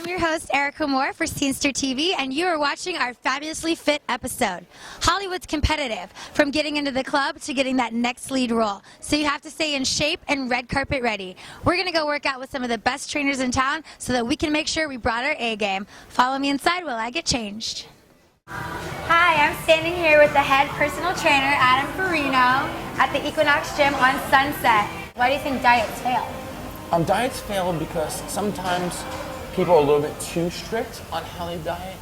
I'm your host, Erica Moore for Scenester TV, and you are watching our Fabulously Fit episode. Hollywood's competitive, from getting into the club to getting that next lead role. So you have to stay in shape and red carpet ready. We're going to go work out with some of the best trainers in town so that we can make sure we brought our A game. Follow me inside while I get changed. Hi, I'm standing here with the head personal trainer, Adam Farino, at the Equinox gym on Sunset. Why do you think diets fail? Diets fail because sometimes people are a little bit too strict on how they diet.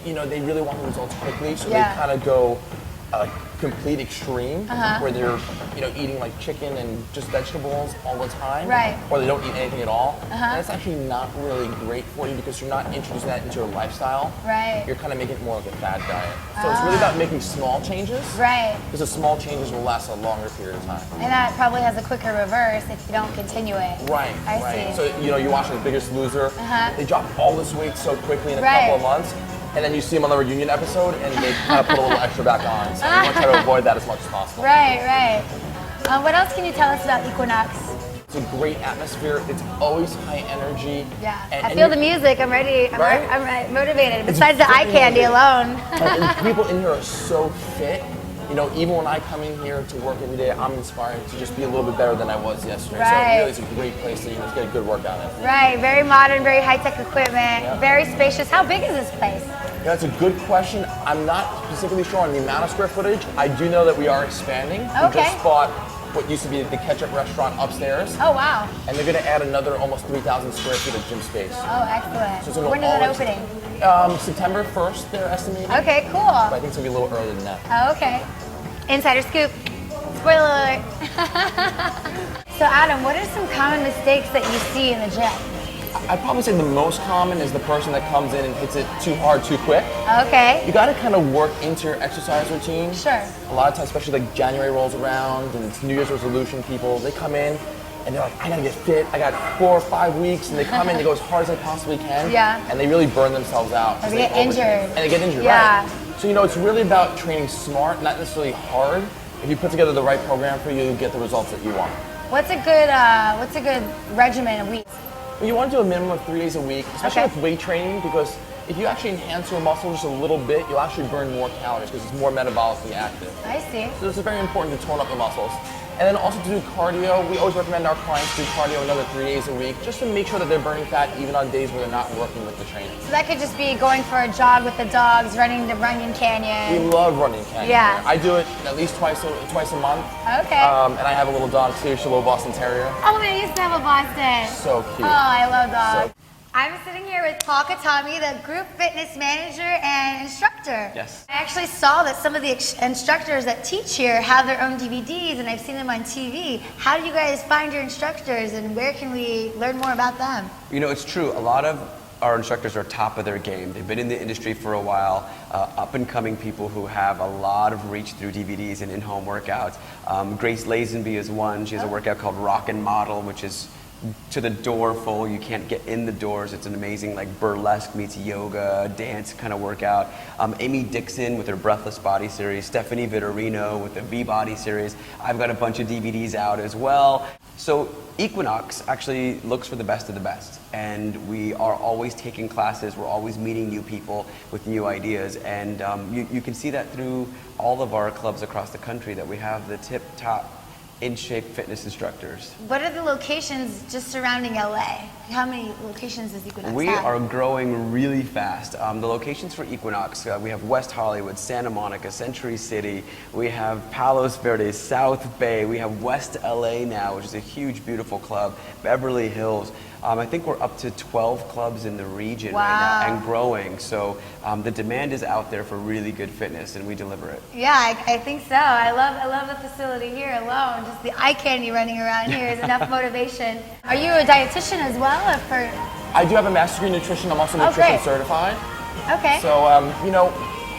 They really want the results quickly, so they kind of go complete extreme, where they're eating like chicken and just vegetables all the time, or they don't eat anything at all. And that's actually not really great for you because you're not introducing that into your lifestyle. You're kind of making it more like a fad diet. So it's really about making small changes. Because the small changes will last a longer period of time. And that probably has a quicker reverse if you don't continue it. I see. So you're watching The Biggest Loser. They drop all this weight so quickly in a couple of months. And then you see them on the reunion episode, and they kind of put a little extra back on. So you want to try to avoid that as much as possible. What else can you tell us about Equinox? It's a great atmosphere. It's always high energy. I feel the music. I'm ready. I'm motivated. Besides the eye candy alone. And people in here are so fit. Even when I come in here to work every day, I'm inspired to just be a little bit better than I was yesterday. So it really is a great place to get a good workout in. Very modern, very high-tech equipment, very spacious. How big is this place? That's a good question. I'm not specifically sure on the amount of square footage. I do know that we are expanding. We just bought what used to be the ketchup restaurant upstairs. Oh, wow. And they're going to add another almost 3,000 square feet of gym space. Oh, excellent. So when is it opening? September 1st, they're estimating. Okay, cool. But I think it's going to be a little earlier than that. Oh, okay. Insider scoop. Spoiler alert. So, Adam, what are some common mistakes that you see in the gym? I'd probably say the most common is the person that comes in and hits it too hard too quick. Okay. You got to kind of work into your exercise routine. Sure. A lot of times, especially like January rolls around and it's New Year's resolution people, they come in and they're like, I gotta get fit, I got 4 or 5 weeks, and they come in, they go as hard as they possibly can, and they really burn themselves out. Or they get injured. And they get injured, right. So it's really about training smart, not necessarily hard. If you put together the right program for you, you'll get the results that you want. What's a good regimen a week? Well, you want to do a minimum of 3 days a week, especially with weight training, because if you actually enhance your muscle just a little bit, you'll actually burn more calories because it's more metabolically active. I see. So it's very important to tone up the muscles. And then also to do cardio. We always recommend our clients do cardio another 3 days a week, just to make sure that they're burning fat even on days where they're not working with the training. So that could just be going for a jog with the dogs, running the Runyon Canyon. We love Runyon Canyon. Yeah. I do it at least twice a month. Okay. And I have a little dog too, she's a little Boston Terrier. Oh, I used to have a Boston. So cute. Oh, I love dogs. I'm sitting here with Katami, the group fitness manager and instructor. Yes. I actually saw that some of the instructors that teach here have their own DVDs, and I've seen them on TV. How do you guys find your instructors, and where can we learn more about them? It's true. A lot of our instructors are top of their game. They've been in the industry for a while, up-and-coming people who have a lot of reach through DVDs and in-home workouts. Grace Lazenby is one. She has a workout called Rock and Model, which is to the door full. You can't get in the doors. It's an amazing burlesque meets yoga, dance kind of workout. Amy Dixon with her Breathless Body series, Stephanie Vittorino with the V-Body series. I've got a bunch of DVDs out as well. So Equinox actually looks for the best of the best, and we are always taking classes. We're always meeting new people with new ideas, and you can see that through all of our clubs across the country that we have the tip-top in-shape fitness instructors. What are the locations just surrounding LA? How many locations does Equinox have? We are growing really fast. The locations for Equinox, we have West Hollywood, Santa Monica, Century City, we have Palos Verdes, South Bay, we have West LA now, which is a huge, beautiful club, Beverly Hills. I think we're up to 12 clubs in the region right now and growing. So the demand is out there for really good fitness, and we deliver it. Yeah, I think so. I love the facility here alone. Just the eye candy running around here is enough motivation. Are you a dietitian as well? I do have a master's degree in nutrition. I'm also nutrition certified. Okay. So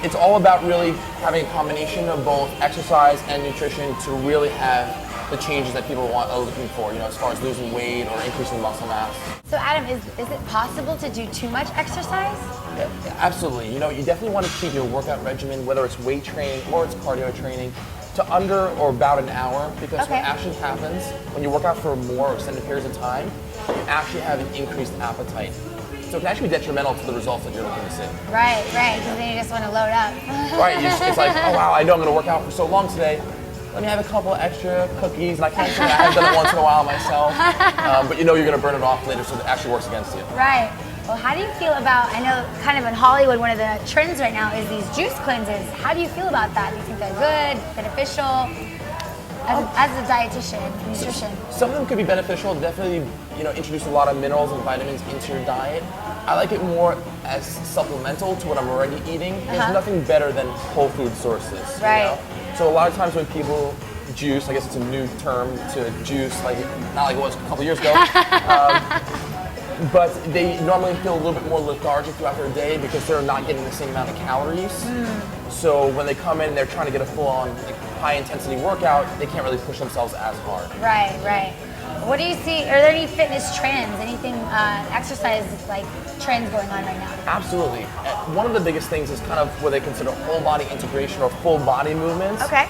it's all about really having a combination of both exercise and nutrition to really have the changes that people are looking for, as far as losing weight or increasing muscle mass. So Adam, is it possible to do too much exercise? Yeah, absolutely. You definitely want to keep your workout regimen, whether it's weight training or it's cardio training, to under or about an hour, because what actually happens when you work out for more extended periods of time, you actually have an increased appetite. So it can actually be detrimental to the results that you're looking to see. Right, because then you just want to load up. Right, it's like, oh wow, I know I'm going to work out for so long today. Let me have a couple extra cookies, and I can't say that I have done it once in a while myself. But you know you're going to burn it off later, so it actually works against you. Right. Well, how do you feel about, I know kind of in Hollywood, one of the trends right now is these juice cleanses. How do you feel about that? Do you think they're good, beneficial? As a dietitian, nutrition. Some of them could be beneficial. Definitely, introduce a lot of minerals and vitamins into your diet. I like it more as supplemental to what I'm already eating. There's nothing better than whole food sources. Right. So a lot of times when people juice, I guess it's a new term to juice, like not like it was a couple years ago. But they normally feel a little bit more lethargic throughout their day because they're not getting the same amount of calories. So when they come in, they're trying to get a full-on high-intensity workout, they can't really push themselves as hard. Right. What do you see? Are there any fitness trends? Anything exercise like trends going on right now? Absolutely. One of the biggest things is kind of what they consider whole body integration or full body movements. Okay.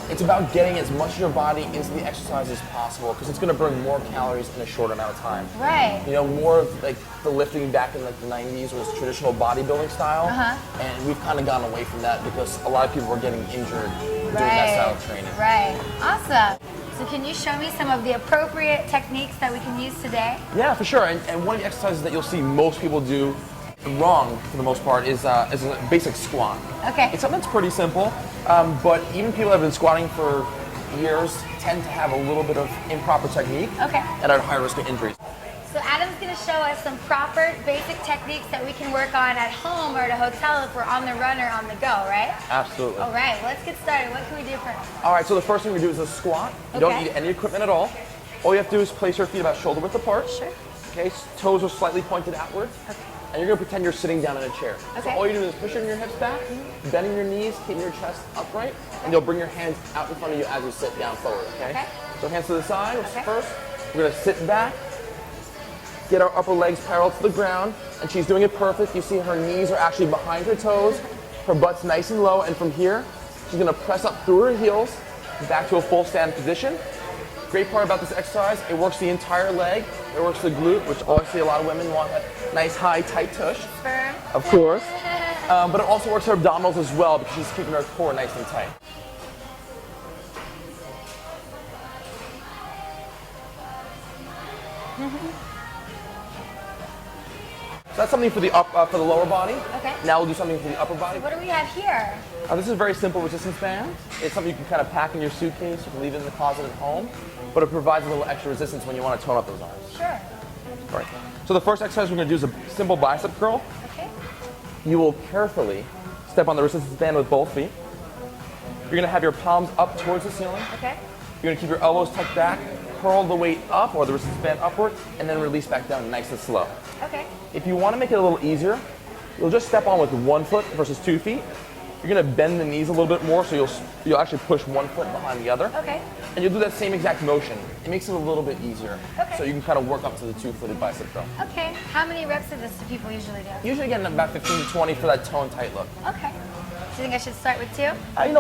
It's about getting as much of your body into the exercise as possible because it's going to burn more calories in a short amount of time. Right. More of like the lifting back in like the 90s was traditional bodybuilding style, and we've kind of gone away from that because a lot of people were getting injured doing that style of training. Right. Awesome. So can you show me some of the appropriate techniques that we can use today? Yeah, for sure. And one of the exercises that you'll see most people do wrong for the most part is a basic squat. Okay. It's something that's pretty simple, but even people that have been squatting for years tend to have a little bit of improper technique and are at high risk of injuries. So Adam's going to show us some proper basic techniques that we can work on at home or at a hotel if we're on the run or on the go, right? Absolutely. All right, let's get started. What can we do first? All right, so the first thing we do is a squat. You don't need any equipment at all. All you have to do is place your feet about shoulder width apart. Sure. Okay, toes are slightly pointed outward. Okay. And you're going to pretend you're sitting down in a chair. Okay. So all you're doing is pushing your hips back, bending your knees, keeping your chest upright, and you'll bring your hands out in front of you as you sit down forward, okay? So hands to the side first. We're going to sit back, get our upper legs parallel to the ground, and she's doing it perfect. You see her knees are actually behind her toes, her butt's nice and low, and from here, she's going to press up through her heels, back to a full stand position. Great part about this exercise, it works the entire leg. It works the glute, which obviously a lot of women want that nice, high, tight tush. Firm. Of course. But it also works her abdominals as well because she's keeping her core nice and tight. So that's something for the for the lower body. Okay. Now we'll do something for the upper body. What do we have here? This is a very simple resistance band. It's something you can kind of pack in your suitcase. You can leave it in the closet at home. But it provides a little extra resistance when you want to tone up those arms. Sure. All right. So the first exercise we're going to do is a simple bicep curl. Okay. You will carefully step on the resistance band with both feet. You're going to have your palms up towards the ceiling. Okay. You're going to keep your elbows tucked back, curl the weight up or the resistance band upward, and then release back down nice and slow. Okay. If you want to make it a little easier, you'll just step on with 1 foot versus 2 feet. You're going to bend the knees a little bit more, so you'll actually push 1 foot behind the other. Okay. And you'll do that same exact motion. It makes it a little bit easier. Okay. So you can kind of work up to the 2-footed bicep curl. Okay. How many reps of this do people usually do? Usually getting about 15 to 20 for that tone tight look. Okay. Do you think I should start with 2?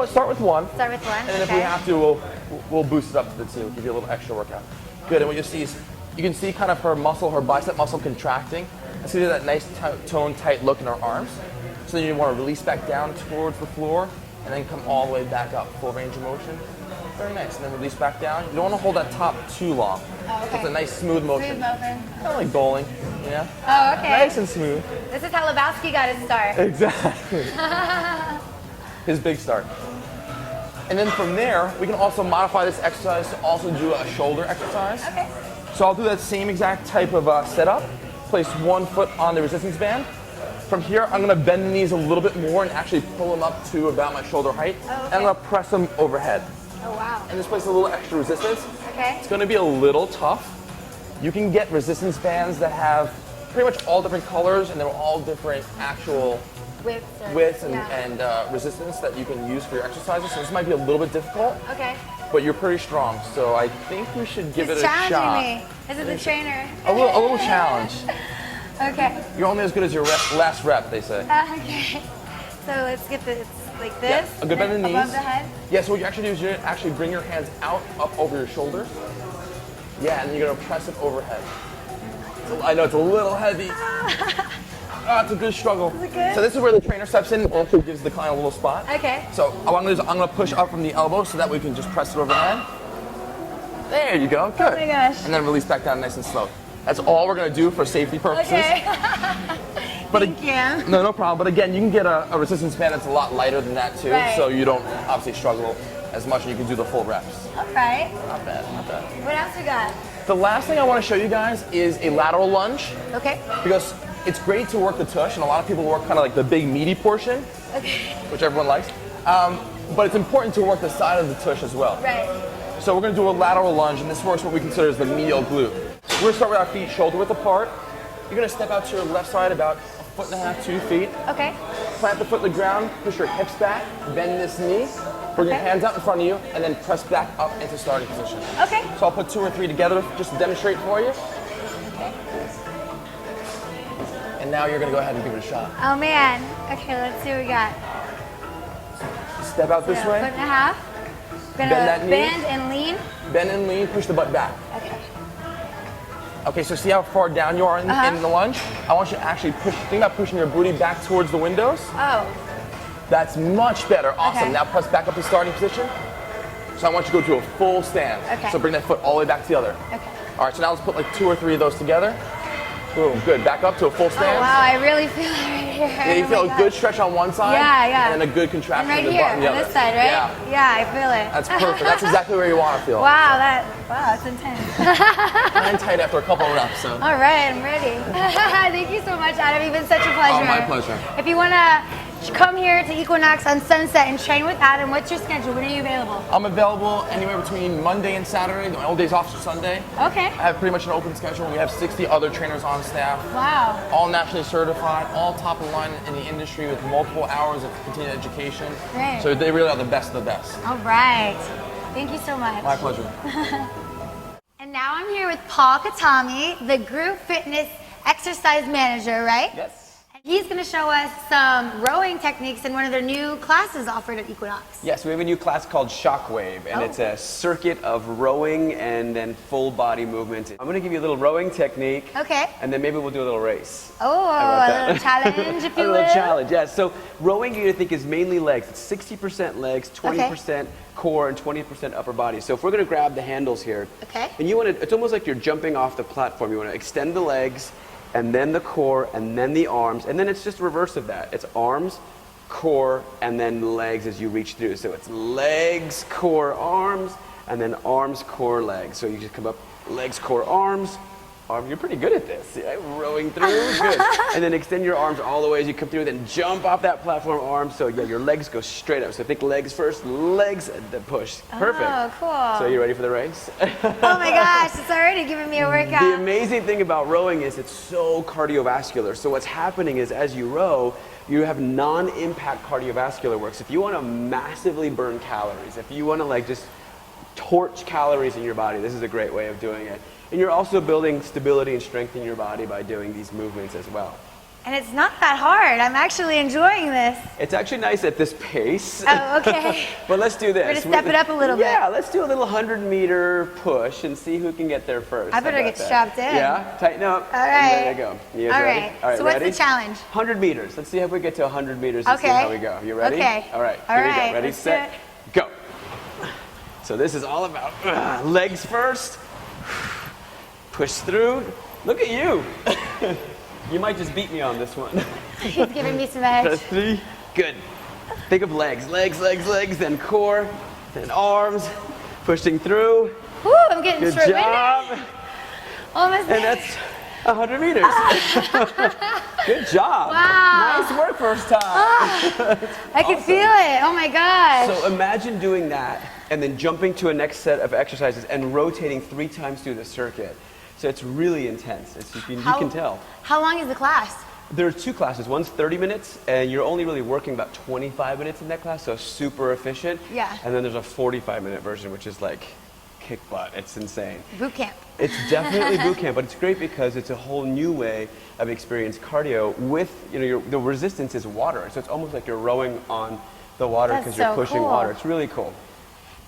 Start with 1. Start with 1. And then if we have to, we'll boost it up to the 2, give you a little extra workout. Good, and what you see is, you can see kind of her bicep muscle contracting. So you get that nice tone tight look in her arms. So then you want to release back down towards the floor and then come all the way back up, full range of motion. Very nice, and then release back down. You don't want to hold that top too long. Oh, okay. It's a nice smooth motion. Smooth motion. Kind of like bowling, yeah? Oh, okay. Nice and smooth. This is how Lebowski got his start. Exactly. His big start. And then from there, we can also modify this exercise to also do a shoulder exercise. Okay. So I'll do that same exact type of setup. Place 1 foot on the resistance band. From here, I'm going to bend the knees a little bit more and actually pull them up to about my shoulder height. Oh, okay. And I'm going to press them overhead. Oh, wow. And just place a little extra resistance. Okay. It's going to be a little tough. You can get resistance bands that have pretty much all different colors and they're all different actual widths and resistance that you can use for your exercises. So this might be a little bit difficult. Okay. But you're pretty strong, so I think we should give it a shot. Challenging me. This is the trainer. A little challenge. Okay. You're only as good as your last rep, they say. Okay. So let's get this like this. Yeah, a good bend in the knees. Above the head. Yeah, so what you actually do is you actually bring your hands out, up over your shoulders. Yeah, and then you're going to press it overhead. I know it's a little heavy. Oh, it's a good struggle. Is it good? So this is where the trainer steps in and also gives the client a little spot. Okay. So what I'm gonna do is I'm gonna push up from the elbow so that we can just press it overhead. There you go, good. Oh my gosh. And then release back down nice and slow. That's all we're gonna do for safety purposes. Okay. But Thank you. No problem. But again, you can get a resistance band that's a lot lighter than that too, Right. so you don't obviously struggle as much and you can do the full reps. All right. Not bad, not bad. What else we got? The last thing I wanna show you guys is a lateral lunge. Okay. Because it's great to work the tush, and a lot of people work kind of like the big meaty portion, Okay. which everyone likes. But it's important to work the side of the tush as well. Right. So we're gonna do a lateral lunge, and this works what we consider as the medial glute. We're gonna start with our feet shoulder width apart. You're gonna step out to your left side about 1.5 to 2 feet. Okay. Plant the foot in the ground, push your hips back, bend this knee, bring your Okay. hands out in front of you, and then press back up into starting position. Okay. So I'll put 2 or 3 together just to demonstrate for you. Okay. And now you're gonna go ahead and give it a shot. Oh man. Okay, let's see what we got. Step out this So, way. 1.5. We're gonna Bend that knee. bend and lean. Bend and lean, push the butt back. Okay. Okay, so see how far down you are in the lunge? I want you to actually push, think about pushing your booty back towards the windows. Oh. That's much better, awesome. Okay. Now press back up to starting position. So I want you to go to a full stand. Okay. So bring that foot all the way back to the other. Okay. All right, so now let's put like 2 or 3 of those together. Boom, good, back up to a full Oh stand. wow, I really feel it right here. Yeah, you Oh feel my a good gosh. stretch on one side. Yeah, yeah. And then a good And contraction right in the here, butt on the on other. this side, right? Yeah, Yeah, I feel it. that's perfect. That's exactly where you want to feel. Wow, that's intense. Kind of tight after a couple of reps, so. All right, I'm ready. Thank you so much, Adam. You've been such a pleasure. Oh, my pleasure. If you want to come here to Equinox on Sunset and train with Adam, what's your schedule? When are you available? I'm available anywhere between Monday and Saturday. My only days off are Sunday. Okay. I have pretty much an open schedule. We have 60 other trainers on staff, Wow. all nationally certified, all top of the line in the industry with multiple hours of continued education. Great. So they really are the best of the best. All right. Thank you so much. My pleasure. And now I'm here with Paul Katami, the group fitness exercise manager, right? Yes. He's going to show us some rowing techniques in one of their new classes offered at Equinox. Yes, we have a new class called Shockwave, and it's a circuit of rowing and then full body movement. I'm going to give you a little rowing technique, Okay. and then maybe we'll do a little race. Oh, about a that? little challenge, if you A will. little challenge, yes. So rowing, you're going to think is mainly legs. It's 60% legs, 20% core, and 20% upper body. So if we're going to grab the handles here, Okay. and you want to, it's almost like you're jumping off the platform. You want to extend the legs, and then the core, and then the arms, and then it's just reverse of that. It's arms, core, and then legs as you reach through. So it's legs, core, arms, and then arms, core, legs. So you just come up, legs, core, arms. You're pretty good at this. Yeah, rowing through, good. And then extend your arms all the way as you come through, then jump off that platform, arms. So yeah, your legs go straight up. So think legs first, legs, and then push. Perfect. Oh, cool. So you ready for the race? Oh my gosh, it's already giving me a workout. The amazing thing about rowing is it's so cardiovascular. So what's happening is as you row, you have non-impact cardiovascular work. So if you want to massively burn calories, if you want to like just torch calories in your body, this is a great way of doing it. And you're also building stability and strength in your body by doing these movements as well. And it's not that hard. I'm actually enjoying this. It's actually nice at this pace. Oh, okay. But let's do this. We're gonna step it up a little bit. Yeah, let's do a little 100-meter push and see who can get there first. I better How about get that? strapped in. Yeah, tighten up. All And right. there you go. You guys All ready? right. All right, So what's ready? the challenge? 100 meters. Let's see if we get to 100 meters and see Okay. how we go. You ready? Okay. All right. All Here we right, go. Ready, let's set, do go. So this is all about legs first. Push through. Look at you. You might just beat me on this one. He's giving me some edge. That's 3. Good. Think of legs, legs, legs, legs, then core, then arms, pushing through. Woo, I'm getting Good short-winded. job. Almost And that's 100 meters. Good job. Wow. Nice work first time. I can feel it. Oh my gosh. So imagine doing that and then jumping to a next set of exercises and rotating 3 times through the circuit. So it's really intense. You can tell. How long is the class? There's 2 classes. One's 30 minutes, and you're only really working about 25 minutes in that class, so super efficient. Yeah. And then there's a 45-minute version, which is like kick butt. It's insane. Boot camp. It's definitely boot camp, but it's great because it's a whole new way of experiencing cardio with, the resistance is water. So it's almost like you're rowing on the water That's because you're so pushing cool. water. It's really cool.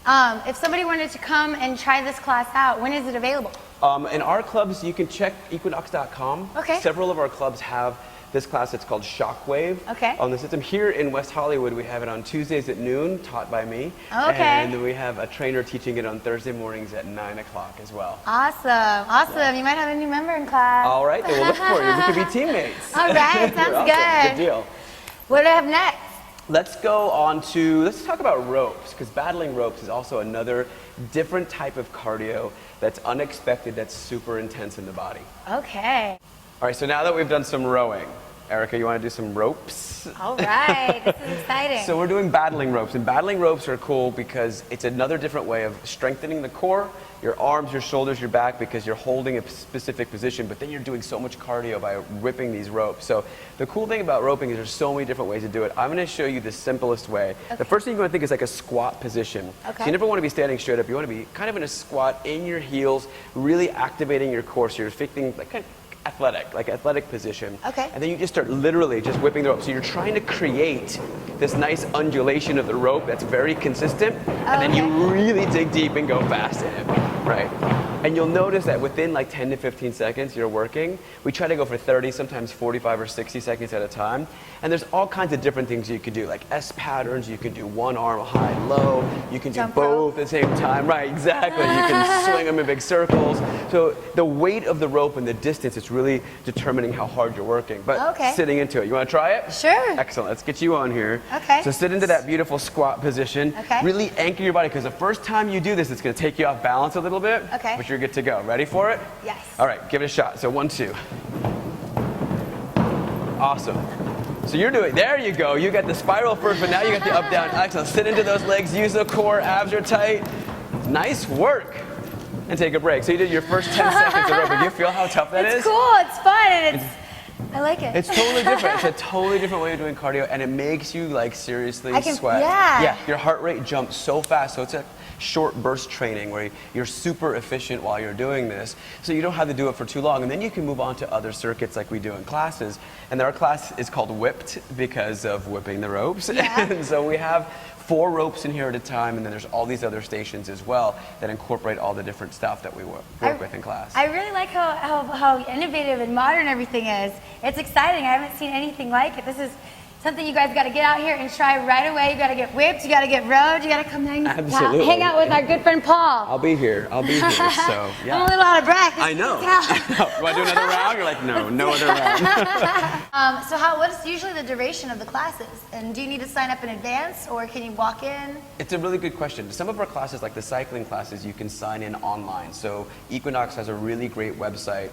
If somebody wanted to come and try this class out, when is it available? In our clubs, you can check Equinox.com. Okay. Several of our clubs have this class. It's called Shockwave. Okay. On the system here in West Hollywood, we have it on Tuesdays at noon, taught by me. Okay. And we have a trainer teaching it on Thursday mornings at 9 o'clock as well. Awesome. Awesome. Yeah. You might have a new member in class. All right, then we'll look for you. We could be teammates. All right, sounds Awesome. good. Good deal. What do I have next? Let's go on to, let's talk about ropes, because battling ropes is also another different type of cardio that's unexpected, that's super intense in the body. Okay. All right, so now that we've done some rowing, Erica, you want to do some ropes? All right, this is exciting. So we're doing battling ropes, and battling ropes are cool because it's another different way of strengthening the core, your arms, your shoulders, your back, because you're holding a specific position, but then you're doing so much cardio by ripping these ropes. So the cool thing about roping is there's so many different ways to do it. I'm going to show you the simplest way. Okay. The first thing you want to think is like a squat position. Okay. So you never want to be standing straight up. You want to be kind of in a squat, in your heels, really activating your core. So you're thinking like kind of athletic position. Okay. And then you just start literally just whipping the rope. So you're trying to create this nice undulation of the rope that's very consistent, and then you really dig deep and go fast in it, right? And you'll notice that within like 10 to 15 seconds you're working. We try to go for 30, sometimes 45 or 60 seconds at a time. And there's all kinds of different things you can do, like S patterns. You can do one arm high, low. You can do both at the same time. Right, exactly. You can swing them in big circles. So the weight of the rope and the distance, it's really determining how hard you're working. But sitting into it. You want to try it? Sure. Excellent. Let's get you on here. Okay. So sit into that beautiful squat position. Okay. Really anchor your body, because the first time you do this, it's going to take you off balance a little bit. Okay. But you're good to go. Ready for it? Yes. All right, give it a shot. So 1, 2. Awesome. So you're doing, there you go. You got the spiral first, but now you got the up, down. Excellent. Sit into those legs, use the core, abs are tight. Nice work. And take a break. So you did your first 10 seconds of rope. Do you feel how tough that is? It's cool, it's fun, and I like it. It's totally different. It's a totally different way of doing cardio, and it makes you like seriously sweat. Yeah, your heart rate jumps so fast. So it's a short burst training where you're super efficient while you're doing this. So you don't have to do it for too long, and then you can move on to other circuits like we do in classes. And our class is called Whipped because of whipping the ropes. Yeah. And so we have 4 ropes in here at a time, and then there's all these other stations as well that incorporate all the different stuff that we work with in class. I really like how innovative and modern everything is. It's exciting. I haven't seen anything like it. This is something you guys got to get out here and try right away. You got to get whipped, you got to get rowed, you got to come hang out with our good friend Paul. I'll be here. So yeah. I'm a little out of breath. I know. Want to do another round? You're like, no other round. So what is usually the duration of the classes? And do you need to sign up in advance, or can you walk in? It's a really good question. Some of our classes, like the cycling classes, you can sign in online. So Equinox has a really great website,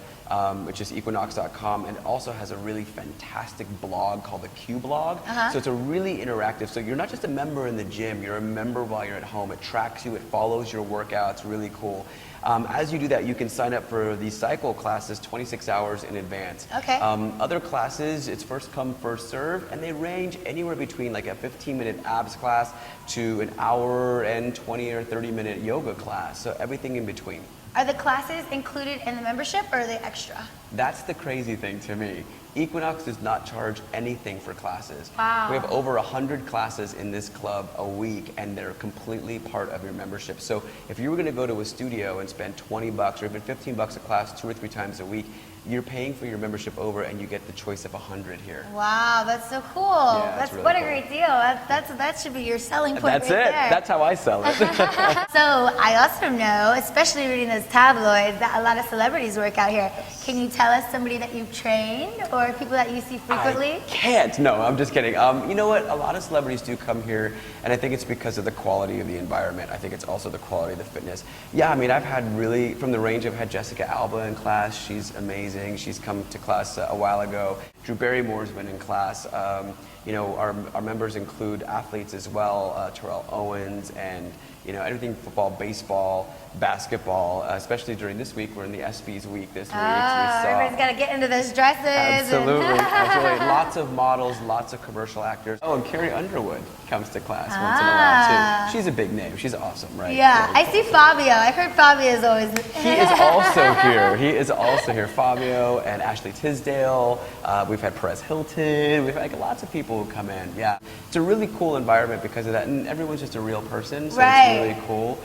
which is equinox.com, and it also has a really fantastic blog called the Q blog. So it's a really interactive. So you're not just a member in the gym, you're a member while you're at home. It tracks you, it follows your workouts, really cool. As you do that, you can sign up for these cycle classes 26 hours in advance. Okay. Other classes, it's first come, first serve, and they range anywhere between like a 15-minute abs class to an hour and 20 or 30-minute yoga class. So everything in between. Are the classes included in the membership, or are they extra? That's the crazy thing to me. Equinox does not charge anything for classes. Wow. We have over 100 classes in this club a week, and they're completely part of your membership. So if you were going to go to a studio and spend 20 bucks or even 15 bucks a class 2 or 3 times a week, you're paying for your membership over, and you get the choice of 100 here. Wow, that's so cool. Yeah, that's really what cool. a great deal. That should be your selling point. That's right it. there. That's how I sell it. So I also know, especially reading those tabloids, that a lot of celebrities work out here. Can you tell us somebody that you've trained, or people that you see frequently? I can't. No, I'm just kidding. You know what? A lot of celebrities do come here, and I think it's because of the quality of the environment. I think it's also the quality of the fitness. Yeah, I mean, I've had really, from the range, I've had Jessica Alba in class. She's amazing. She's come to class a while ago. Drew Barrymore's been in class. You know, our members include athletes as well, Terrell Owens, and you know, everything football, baseball, basketball, especially during this week. We're in the ESPYs week this week. Everybody's got to get into those dresses. Absolutely, absolutely. Lots of models, lots of commercial actors. Oh, and Carrie Underwood comes to class once in a while too. She's a big name. She's awesome, right? Yeah, I see Fabio. I heard Fabio is always. He is also here. He is also here. Fabio Fabio and Ashley Tisdale. We've had Perez Hilton. We've had lots of people who come in. Yeah, it's a really cool environment because of that, and everyone's just a real person, so it's really cool.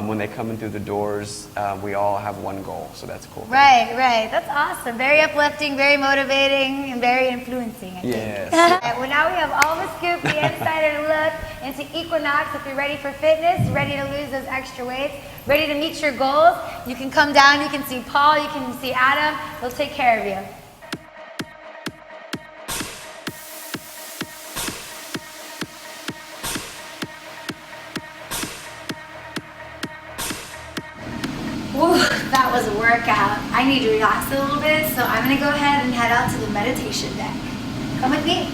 When they come in through the doors, we all have one goal, so that's cool. Right, right. That's awesome. Very uplifting, very motivating, and very influencing, I think. Yes. Well, now we have all the scoop, the insider look into Equinox. If you're ready for fitness, ready to lose those extra weights, ready to meet your goals, you can come down, you can see Paul, you can see Adam. They'll take care of you. Whew, that was a workout. I need to relax a little bit, so I'm going to go ahead and head out to the meditation deck. Come with me.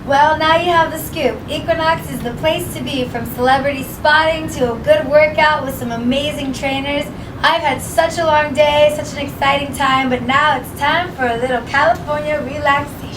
Well, now you have the scoop. Equinox is the place to be, from celebrity spotting to a good workout with some amazing trainers. I've had such a long day, such an exciting time, but now it's time for a little California relaxation.